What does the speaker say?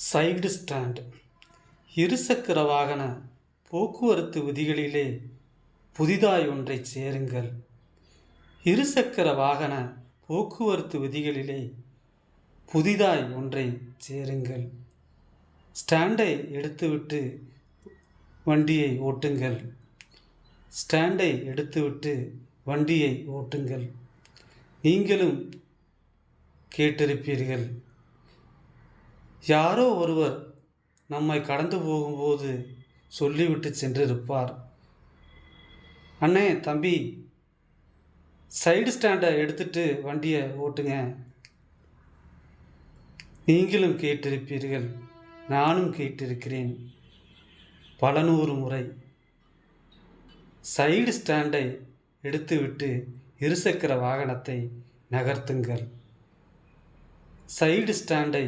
Side stand இருசக்கர வாகன போக்குவரத்து விதிகளிலே புதிதாய் ஒன்றை சேருங்கள். இருசக்கர வாகன போக்குவரத்து விதிகளிலே புதிதாய் ஒன்றை சேருங்கள். ஸ்டாண்டை எடுத்துவிட்டு வண்டியை ஓட்டுங்கள். ஸ்டாண்டை எடுத்துவிட்டு வண்டியை ஓட்டுங்கள். நீங்களும் கேட்டிருப்பீர்கள், யாரோ ஒருவர் நம்மை கடந்து போகும்போது சொல்லிவிட்டு சென்றிருப்பார், அண்ணே தம்பி சைடு ஸ்டாண்டை எடுத்துட்டு வண்டியை ஓட்டுங்க. நீங்களும் கேட்டிருப்பீர்கள், நானும் கேட்டிருக்கிறேன் பல நூறு முறை. சைடு ஸ்டாண்டை எடுத்துவிட்டு இருசக்கர வாகனத்தை நகர்த்துங்கள். சைடு ஸ்டாண்டை